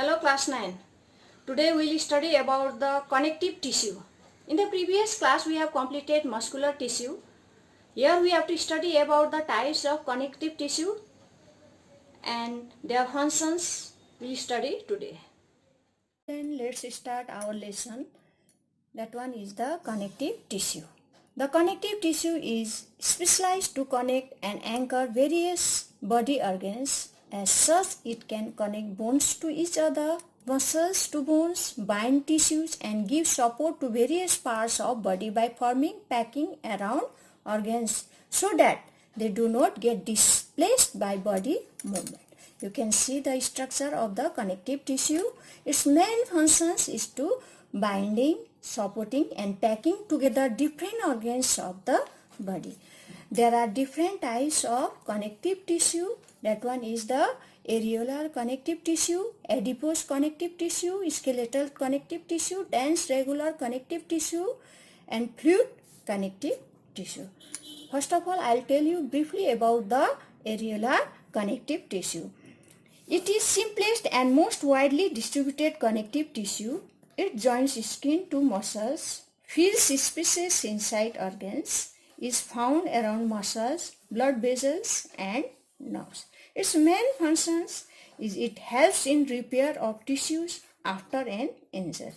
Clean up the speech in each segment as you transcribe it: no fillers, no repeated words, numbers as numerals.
Hello class 9. Today we will study about the connective tissue. In the previous class we have completed muscular tissue. Here we have to study about the types of connective tissue and their functions we will study today. Then let's start our lesson. That one is the connective tissue. The connective tissue is specialized to connect and anchor various body organs. As such, it can connect bones to each other, muscles to bones, bind tissues and give support to various parts of body by forming packing around organs so that they do not get displaced by body movement. You can see the structure of the connective tissue. Its main functions is to binding, supporting and packing together different organs of the body. There are different types of connective tissue. That one is the areolar connective tissue, adipose connective tissue, skeletal connective tissue, dense regular connective tissue and fluid connective tissue. First of all, I will tell you briefly about the areolar connective tissue. It is simplest and most widely distributed connective tissue. It joins skin to muscles, fills spaces inside organs, is found around muscles, blood vessels and nerves. Its main functions is it helps in repair of tissues after an injury.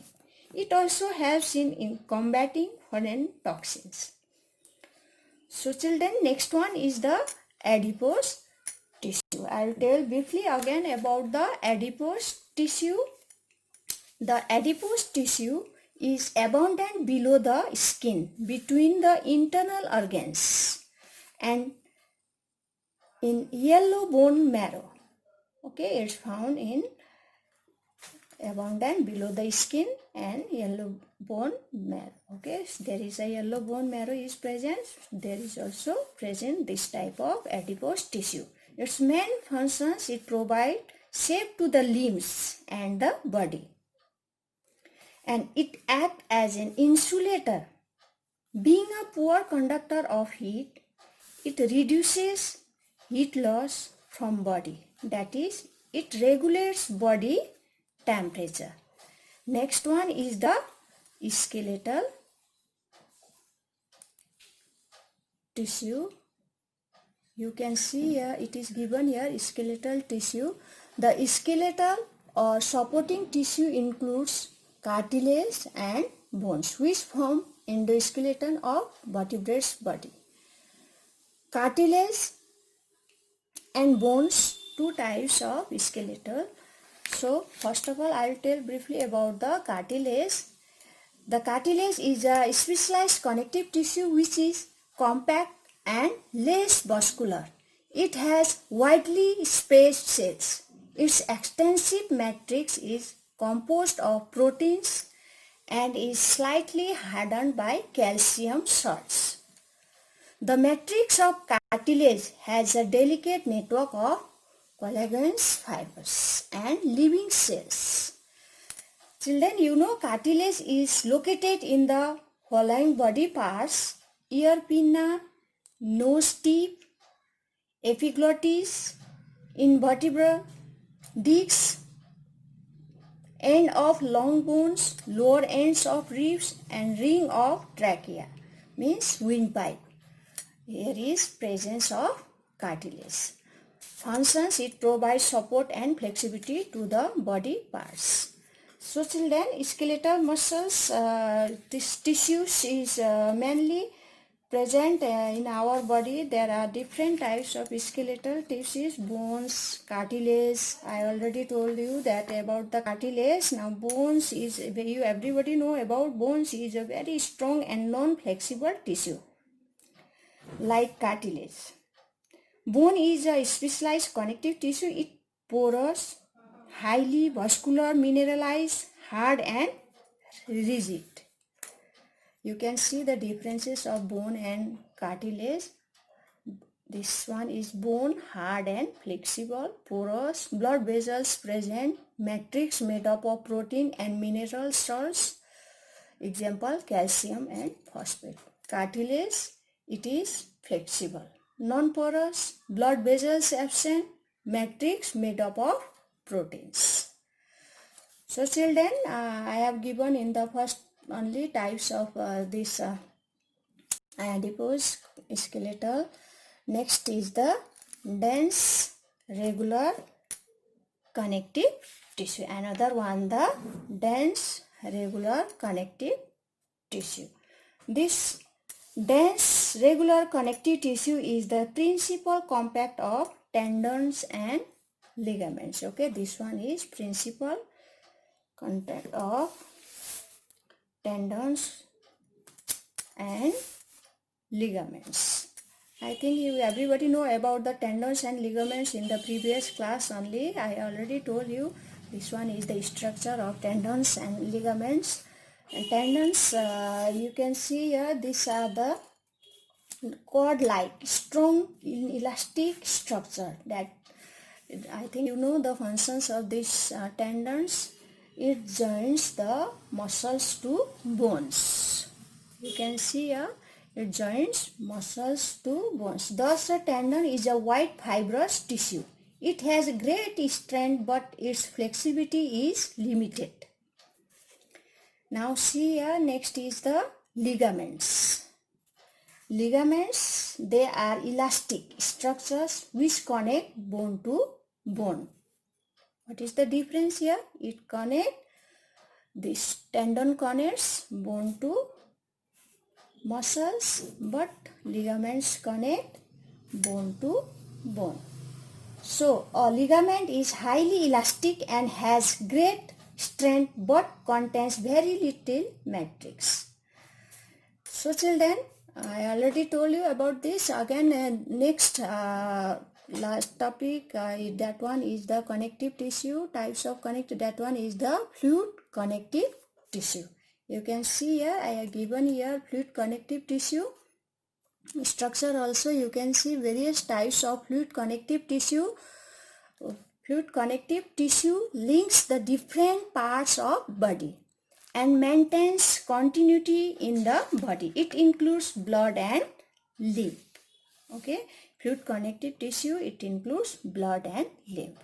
It also helps in combating foreign toxins. So children, next one is the adipose tissue. I will tell briefly again about the adipose tissue. The adipose tissue is abundant below the skin between the internal organs and in yellow bone marrow. Okay, it's found in abundant below the skin and yellow bone marrow. Okay, so there is a yellow bone marrow is present. There is also present this type of adipose tissue. Its main functions, it provides shape to the limbs and the body. And it acts as an insulator. Being a poor conductor of heat, it reduces heat loss from body. That is, it regulates body temperature. Next one is the skeletal tissue. You can see here, it is given here, skeletal tissue. The skeletal or supporting tissue includes cartilage and bones, which form endoskeleton of vertebrate's body. Cartilage and bones, two types of skeletal. So first of all, I will tell briefly about the cartilage. The cartilage is a specialized connective tissue which is compact and less vascular. It has widely spaced cells. Its extensive matrix is composed of proteins and is slightly hardened by calcium salts. The matrix of cartilage has a delicate network of collagen fibers and living cells. Children, you know cartilage is located in the following body parts: ear pinna, nose tip, epiglottis, invertebra, discs, end of long bones, lower ends of ribs and ring of trachea, means windpipe. Here is presence of cartilage. Functions, it provides support and flexibility to the body parts. So children, skeletal muscles, this tissues is mainly present in our body. There are different types of skeletal tissues: bones, cartilage. I already told you that about the cartilage. Now bones is, you everybody know about bones, is a very strong and non-flexible tissue like cartilage. Bone is a specialized connective tissue. It porous, highly vascular, mineralized, hard and rigid. You can see the differences of bone and cartilage. This one is bone, hard and flexible, porous, blood vessels present, matrix made up of protein and mineral salts. Example, calcium and phosphate. Cartilage, it is flexible, non-porous, blood vessels absent, matrix made up of proteins. So children, I have given in the first only types of this adipose skeletal. Next is the dense regular connective tissue. Another one, the dense regular connective tissue. This dense regular connective tissue is the principal compact of tendons and ligaments. Okay, this one is principal contact of tendons and ligaments. I think everybody know about the tendons and ligaments in the previous class only. I already told you this one is the structure of tendons and ligaments. And tendons, you can see here, these are the cord-like, strong, elastic structure that I think you know the functions of these tendons. It joins the muscles to bones. You can see here, it joins muscles to bones. Thus, a tendon is a white fibrous tissue. It has great strength, but its flexibility is limited. Now see here, next is the ligaments. Ligaments, they are elastic structures which connect bone to bone. What is the difference here? It connects, this tendon connects bone to muscles, but ligaments connect bone to bone. So a ligament is highly elastic and has great strength but contains very little matrix. So children, I already told you about this. Again, next last topic, that one is the connective tissue, types of connective. That one is the fluid connective tissue. You can see here, I have given here fluid connective tissue. Structure also you can see various types of fluid connective tissue. Fluid connective tissue links the different parts of body and maintains continuity in the body. It includes blood and lymph. Okay, fluid connective tissue, it includes blood and lymph.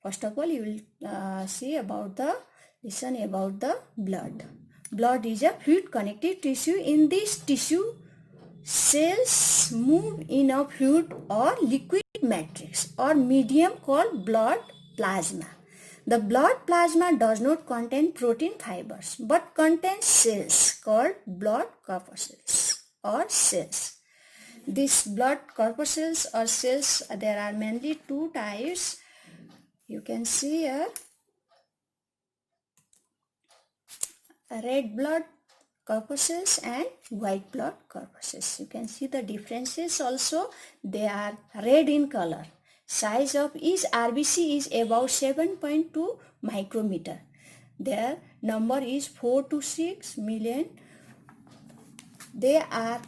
First of all, you will see about the, listen about the blood. Blood is a fluid connective tissue. In this tissue, cells move in a fluid or liquid matrix or medium called blood plasma. The blood plasma does not contain protein fibers but contains cells called blood corpuscles or cells. These blood corpuscles or cells, there are mainly two types. You can see here, red blood corpuscles and white blood corpuscles. You can see the differences also. They are red in color. Size of each RBC is about 7.2 micrometer. Their number is 4 to 6 million. They are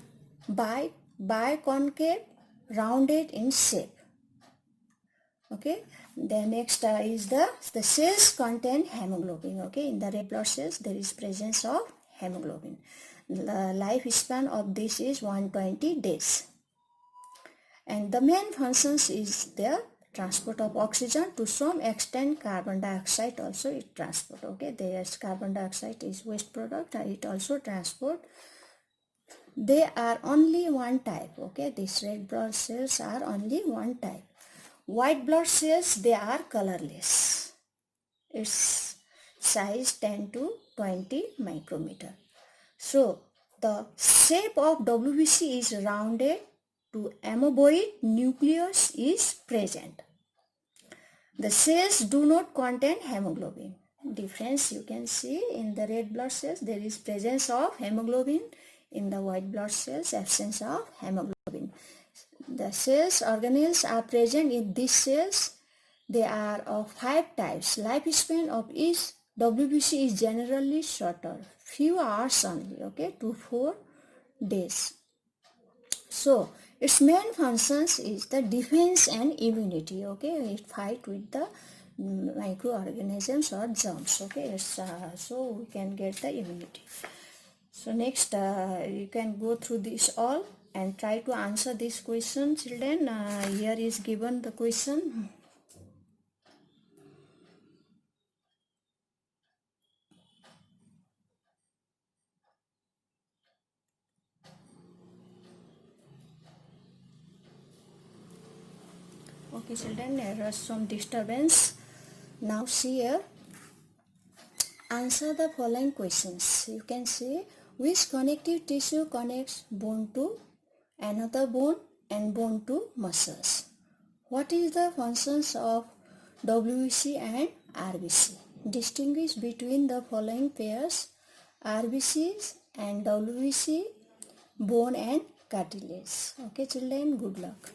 biconcave, rounded in shape. Okay. The next is the cells contain hemoglobin. Okay. In the red blood cells, there is presence of hemoglobin. The lifespan of this is 120 days. And the main functions is the transport of oxygen, to some extent carbon dioxide also it transport. Okay, there's carbon dioxide is waste product and it also transport. They are only one type. Okay, these red blood cells are only one type. White blood cells, they are colorless. Its size 10 to 20 micrometer. So the shape of WBC is rounded to amoeboid nucleus is present. The cells do not contain hemoglobin. Difference you can see in the red blood cells, there is presence of hemoglobin. In the white blood cells, absence of hemoglobin. The cells, organelles are present in these cells. They are of 5 types. Lifespan of each WBC is generally shorter, few hours only, okay, 2 to 4 days. So its main functions is the defense and immunity. Okay, it fight with the microorganisms or germs. Okay, so we can get the immunity. So next, you can go through this all and try to answer this question, children. Here is given the question. Okay children, there was some disturbance. Now see here. Answer the following questions. You can see which connective tissue connects bone to another bone and bone to muscles. What is the functions of WBC and RBC? Distinguish between the following pairs: RBCs and WBC, bone and cartilage. Okay children, good luck.